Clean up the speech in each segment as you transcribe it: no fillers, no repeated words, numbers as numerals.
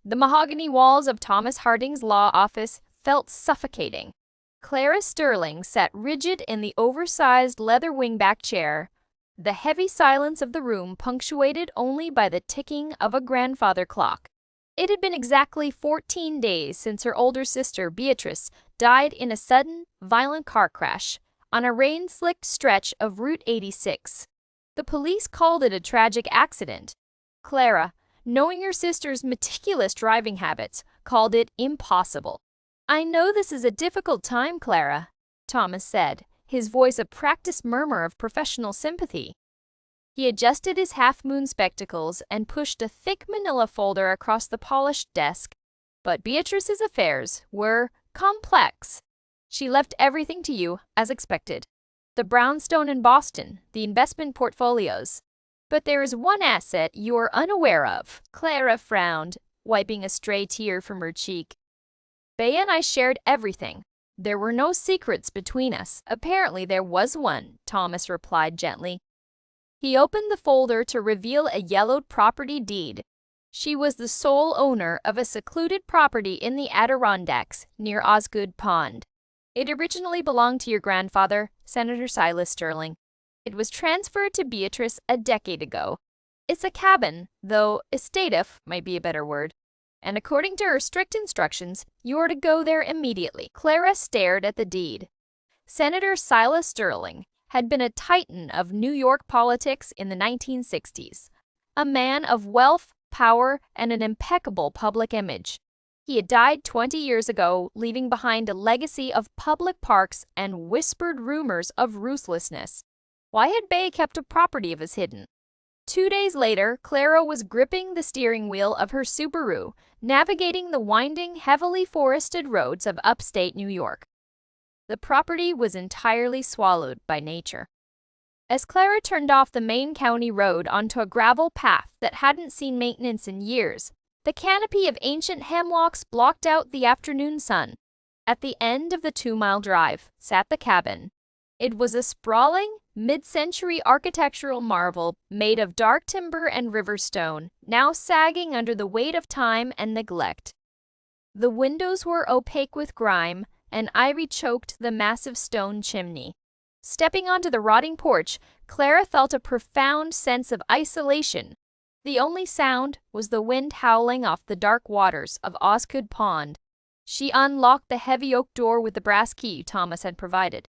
The mahogany walls of Thomas Harding's law office felt suffocating. Clara Sterling sat rigid in the oversized leather wingback chair, the heavy silence of the room punctuated only by the ticking of a grandfather clock. It had been exactly 14 days since her older sister, Beatrice, died in a sudden, violent car crash on a rain-slicked stretch of Route 86. The police called it a tragic accident. Clara, knowing her sister's meticulous driving habits, called it impossible. "I know this is a difficult time, Clara," Thomas said, his voice a practiced murmur of professional sympathy. He adjusted his half-moon spectacles and pushed a thick manila folder across the polished desk. But Beatrice's affairs were complex. She left everything to you, as expected. The brownstone in Boston, the investment portfolios. But there is one asset you're unaware of. Clara frowned, wiping a stray tear from her cheek. Bea and I shared everything. There were no secrets between us. Apparently there was one, Thomas replied gently. He opened the folder to reveal a yellowed property deed. She was the sole owner of a secluded property in the Adirondacks near Osgood Pond. It originally belonged to your grandfather, Senator Silas Sterling. It was transferred to Beatrice a decade ago. It's a cabin, though estative might be a better word. And according to her strict instructions, you are to go there immediately. Clara stared at the deed. Senator Silas Sterling had been a titan of New York politics in the 1960s, a man of wealth, power, and an impeccable public image. He had died 20 years ago, leaving behind a legacy of public parks and whispered rumors of ruthlessness. Why had Bea kept a property of his hidden? 2 days later, Clara was gripping the steering wheel of her Subaru, navigating the winding, heavily forested roads of upstate New York. The property was entirely swallowed by nature. As Clara turned off the main county road onto a gravel path that hadn't seen maintenance in years, the canopy of ancient hemlocks blocked out the afternoon sun. At the end of the 2-mile drive sat the cabin. It was a sprawling, mid-century architectural marvel made of dark timber and river stone, now sagging under the weight of time and neglect. The windows were opaque with grime, and ivy choked the massive stone chimney. Stepping onto the rotting porch, Clara felt a profound sense of isolation. The only sound was the wind howling off the dark waters of Osgood Pond. She unlocked the heavy oak door with the brass key Thomas had provided.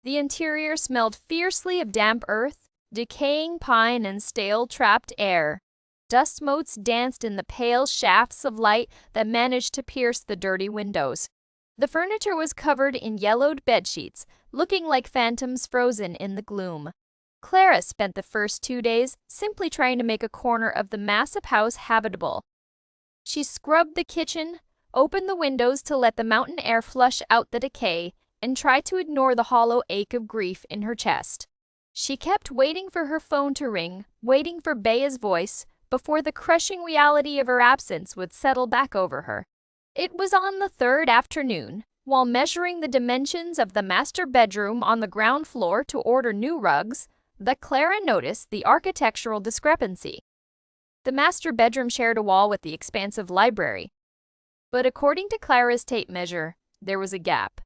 The interior smelled fiercely of damp earth, decaying pine, and stale, trapped air. Dust motes danced in the pale shafts of light that managed to pierce the dirty windows. The furniture was covered in yellowed bedsheets, looking like phantoms frozen in the gloom. Clara spent the first 2 days simply trying to make a corner of the massive house habitable. She scrubbed the kitchen, opened the windows to let the mountain air flush out the decay, and tried to ignore the hollow ache of grief in her chest. She kept waiting for her phone to ring, waiting for Bea's voice, before the crushing reality of her absence would settle back over her. It was on the 3rd afternoon, while measuring the dimensions of the master bedroom on the ground floor to order new rugs, that Clara noticed the architectural discrepancy. The master bedroom shared a wall with the expansive library. But according to Clara's tape measure, there was a gap.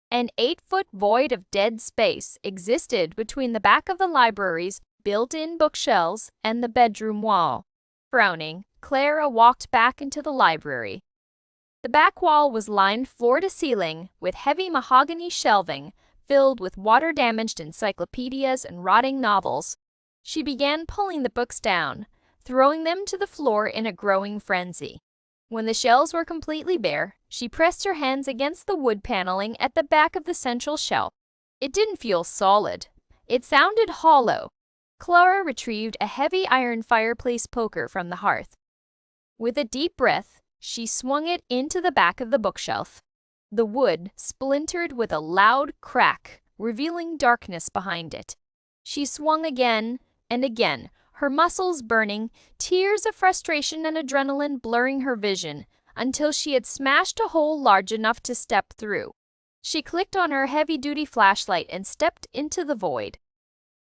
An 8-foot void of dead space existed between the back of the library's built-in bookshelves and the bedroom wall. Frowning, Clara walked back into the library. The back wall was lined floor to ceiling with heavy mahogany shelving filled with water-damaged encyclopedias and rotting novels. She began pulling the books down, throwing them to the floor in a growing frenzy. When the shelves were completely bare, she pressed her hands against the wood paneling at the back of the central shelf. It didn't feel solid. It sounded hollow. Clara retrieved a heavy iron fireplace poker from the hearth. With a deep breath, she swung it into the back of the bookshelf. The wood splintered with a loud crack, revealing darkness behind it. She swung again and again, her muscles burning, tears of frustration and adrenaline blurring her vision, until she had smashed a hole large enough to step through. She clicked on her heavy-duty flashlight and stepped into the void.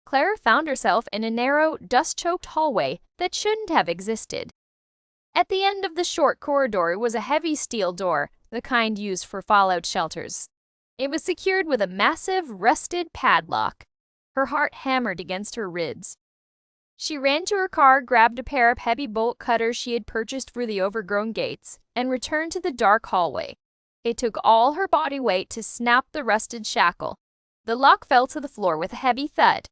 Clara found herself in a narrow, dust-choked hallway that shouldn't have existed. At the end of the short corridor was a heavy steel door, the kind used for fallout shelters. It was secured with a massive, rusted padlock. Her heart hammered against her ribs. She ran to her car, grabbed a pair of heavy bolt cutters she had purchased for the overgrown gates, and returned to the dark hallway. It took all her body weight to snap the rusted shackle. The lock fell to the floor with a heavy thud.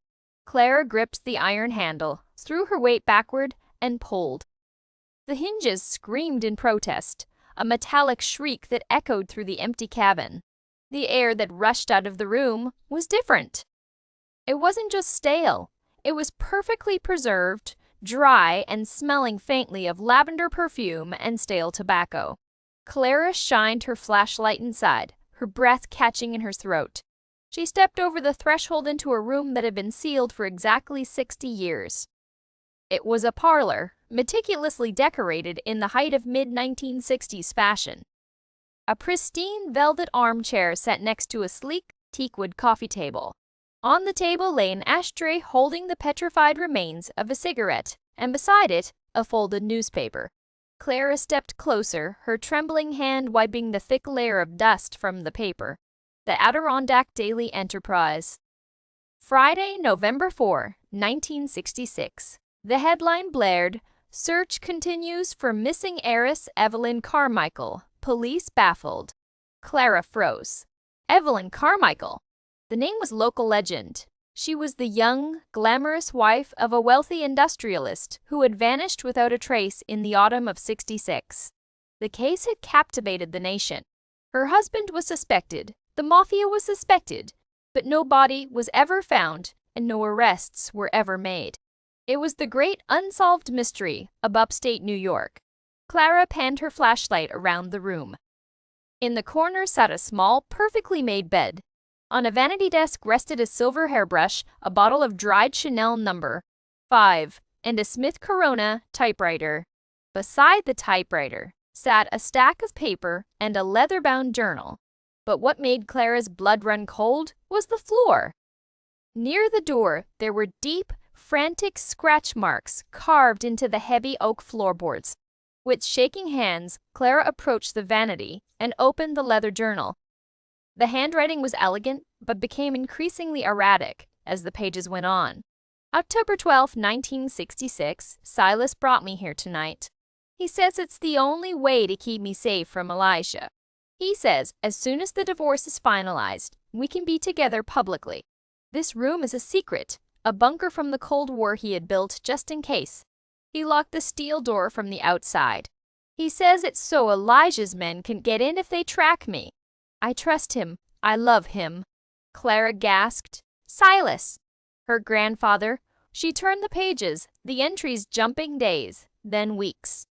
Clara gripped the iron handle, threw her weight backward, and pulled. The hinges screamed in protest, a metallic shriek that echoed through the empty cabin. The air that rushed out of the room was different. It wasn't just stale. It was perfectly preserved, dry, and smelling faintly of lavender perfume and stale tobacco. Clara shined her flashlight inside, her breath catching in her throat. She stepped over the threshold into a room that had been sealed for exactly 60 years. It was a parlor, meticulously decorated in the height of mid-1960s fashion. A pristine velvet armchair sat next to a sleek teakwood coffee table. On the table lay an ashtray holding the petrified remains of a cigarette, and beside it, a folded newspaper. Clara stepped closer, her trembling hand wiping the thick layer of dust from the paper. The Adirondack Daily Enterprise. Friday, November 4, 1966. The headline blared, "Search continues for missing heiress Evelyn Carmichael. Police baffled." Clara froze. Evelyn Carmichael. The name was local legend. She was the young, glamorous wife of a wealthy industrialist who had vanished without a trace in the autumn of '66. The case had captivated the nation. Her husband was suspected, the mafia was suspected, but no body was ever found and no arrests were ever made. It was the great unsolved mystery of upstate New York. Clara panned her flashlight around the room. In the corner sat a small, perfectly made bed. On a vanity desk rested a silver hairbrush, a bottle of dried Chanel No. 5, and a Smith Corona typewriter. Beside the typewriter sat a stack of paper and a leather-bound journal. But what made Clara's blood run cold was the floor. Near the door, there were deep, frantic scratch marks carved into the heavy oak floorboards. With shaking hands, Clara approached the vanity and opened the leather journal. The handwriting was elegant, but became increasingly erratic as the pages went on. October 12, 1966, Silas brought me here tonight. He says it's the only way to keep me safe from Elijah. He says as soon as the divorce is finalized, we can be together publicly. This room is a secret, a bunker from the Cold War he had built just in case. He locked the steel door from the outside. He says it's so Elijah's men can get in if they track me. I trust him. I love him. Clara gasped. Silas! Her grandfather. She turned the pages, the entries jumping days, then weeks.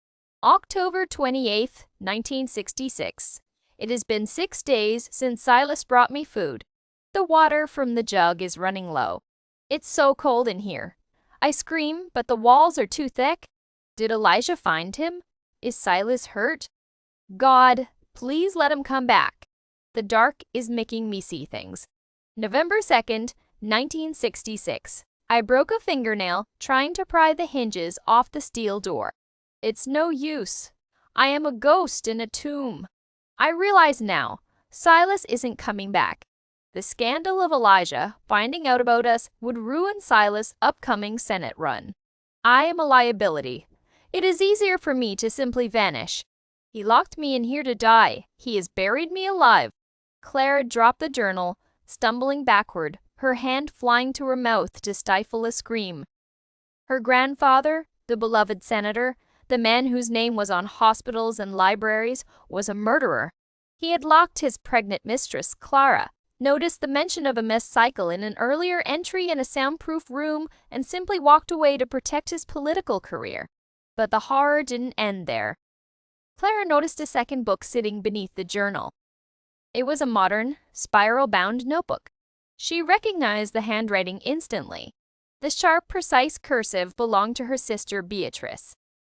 October 28, 1966. It has been 6 days since Silas brought me food. The water from the jug is running low. It's so cold in here. I scream, but the walls are too thick. Did Elijah find him? Is Silas hurt? God, please let him come back. The dark is making me see things. November 2nd, 1966. I broke a fingernail trying to pry the hinges off the steel door. It's no use. I am a ghost in a tomb. I realize now, Silas isn't coming back. The scandal of Elijah finding out about us would ruin Silas' upcoming Senate run. I am a liability. It is easier for me to simply vanish. He locked me in here to die. He has buried me alive. Clara dropped the journal, stumbling backward, her hand flying to her mouth to stifle a scream. Her grandfather, the beloved senator, the man whose name was on hospitals and libraries, was a murderer. He had locked his pregnant mistress, Clara, noticed the mention of a missed cycle in an earlier entry in a soundproof room, and simply walked away to protect his political career. But the horror didn't end there. Clara noticed a second book sitting beneath the journal. It was a modern, spiral-bound notebook. She recognized the handwriting instantly. The sharp, precise cursive belonged to her sister Beatrice.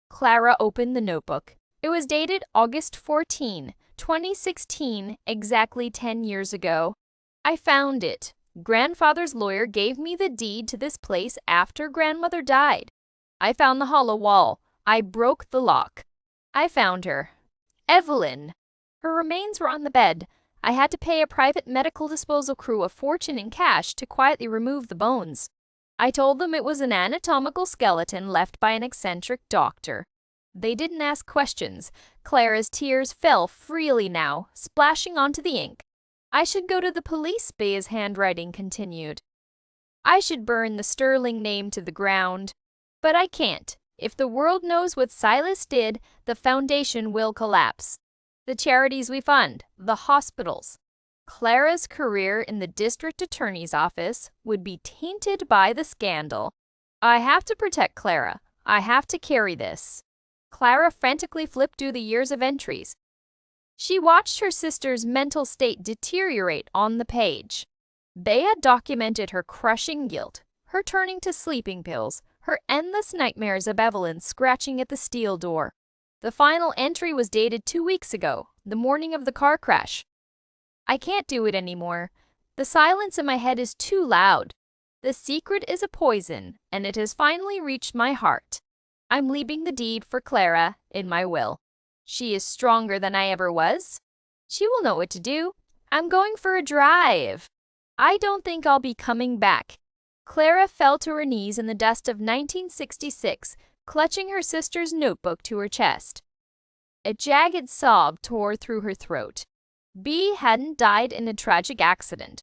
Clara opened the notebook. It was dated August 14, 2016, exactly 10 years ago. I found it. Grandfather's lawyer gave me the deed to this place after grandmother died. I found the hollow wall. I broke the lock. I found her. Evelyn. Her remains were on the bed. I had to pay a private medical disposal crew a fortune in cash to quietly remove the bones. I told them it was an anatomical skeleton left by an eccentric doctor. They didn't ask questions. Clara's tears fell freely now, splashing onto the ink. I should go to the police, Bea's handwriting continued. I should burn the Sterling name to the ground. But I can't. If the world knows what Silas did, the foundation will collapse. The charities we fund, the hospitals. Clara's career in the district attorney's office would be tainted by the scandal. I have to protect Clara. I have to carry this. Clara frantically flipped through the years of entries. She watched her sister's mental state deteriorate on the page. Bea documented her crushing guilt, her turning to sleeping pills, her endless nightmares of Evelyn scratching at the steel door. The final entry was dated 2 weeks ago, the morning of the car crash. I can't do it anymore. The silence in my head is too loud. The secret is a poison, and it has finally reached my heart. I'm leaving the deed for Clara in my will. She is stronger than I ever was. She will know what to do. I'm going for a drive. I don't think I'll be coming back. Clara fell to her knees in the dust of 1966, clutching her sister's notebook to her chest. A jagged sob tore through her throat. Bea hadn't died in a tragic accident.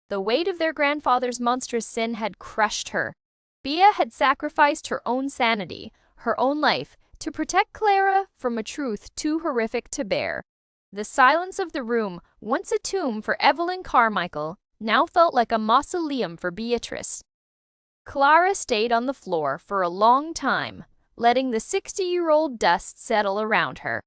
The weight of their grandfather's monstrous sin had crushed her. Bea had sacrificed her own sanity, her own life, to protect Clara from a truth too horrific to bear. The silence of the room, once a tomb for Evelyn Carmichael, now felt like a mausoleum for Beatrice. Clara stayed on the floor for a long time, letting the 60-year-old dust settle around her.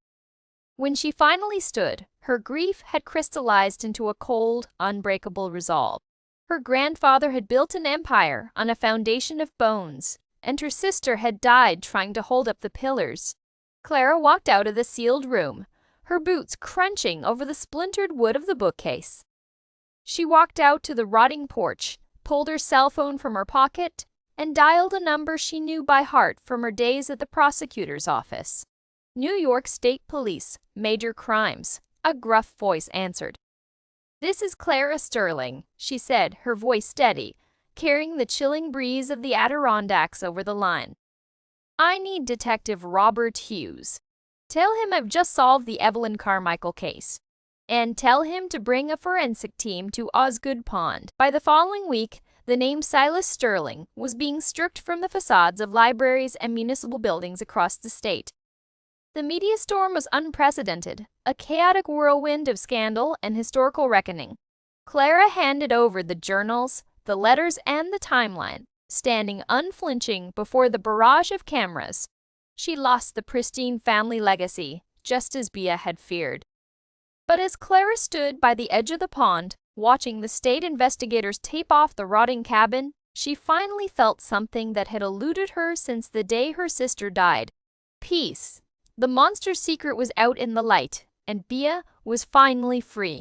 When she finally stood, her grief had crystallized into a cold, unbreakable resolve. Her grandfather had built an empire on a foundation of bones, and her sister had died trying to hold up the pillars. Clara walked out of the sealed room, her boots crunching over the splintered wood of the bookcase. She walked out to the rotting porch, pulled her cell phone from her pocket, and dialed a number she knew by heart from her days at the prosecutor's office. New York State Police, Major Crimes, a gruff voice answered. "This is Clara Sterling," she said, her voice steady, carrying the chilling breeze of the Adirondacks over the line. "I need Detective Robert Hughes. Tell him I've just solved the Evelyn Carmichael case. And tell him to bring a forensic team to Osgood Pond." By the following week, the name Silas Sterling was being stripped from the facades of libraries and municipal buildings across the state. The media storm was unprecedented, a chaotic whirlwind of scandal and historical reckoning. Clara handed over the journals, the letters, and the timeline, standing unflinching before the barrage of cameras. She lost the pristine family legacy, just as Bea had feared. But as Clara stood by the edge of the pond, watching the state investigators tape off the rotting cabin, she finally felt something that had eluded her since the day her sister died. Peace. The monster's secret was out in the light, and Bea was finally free.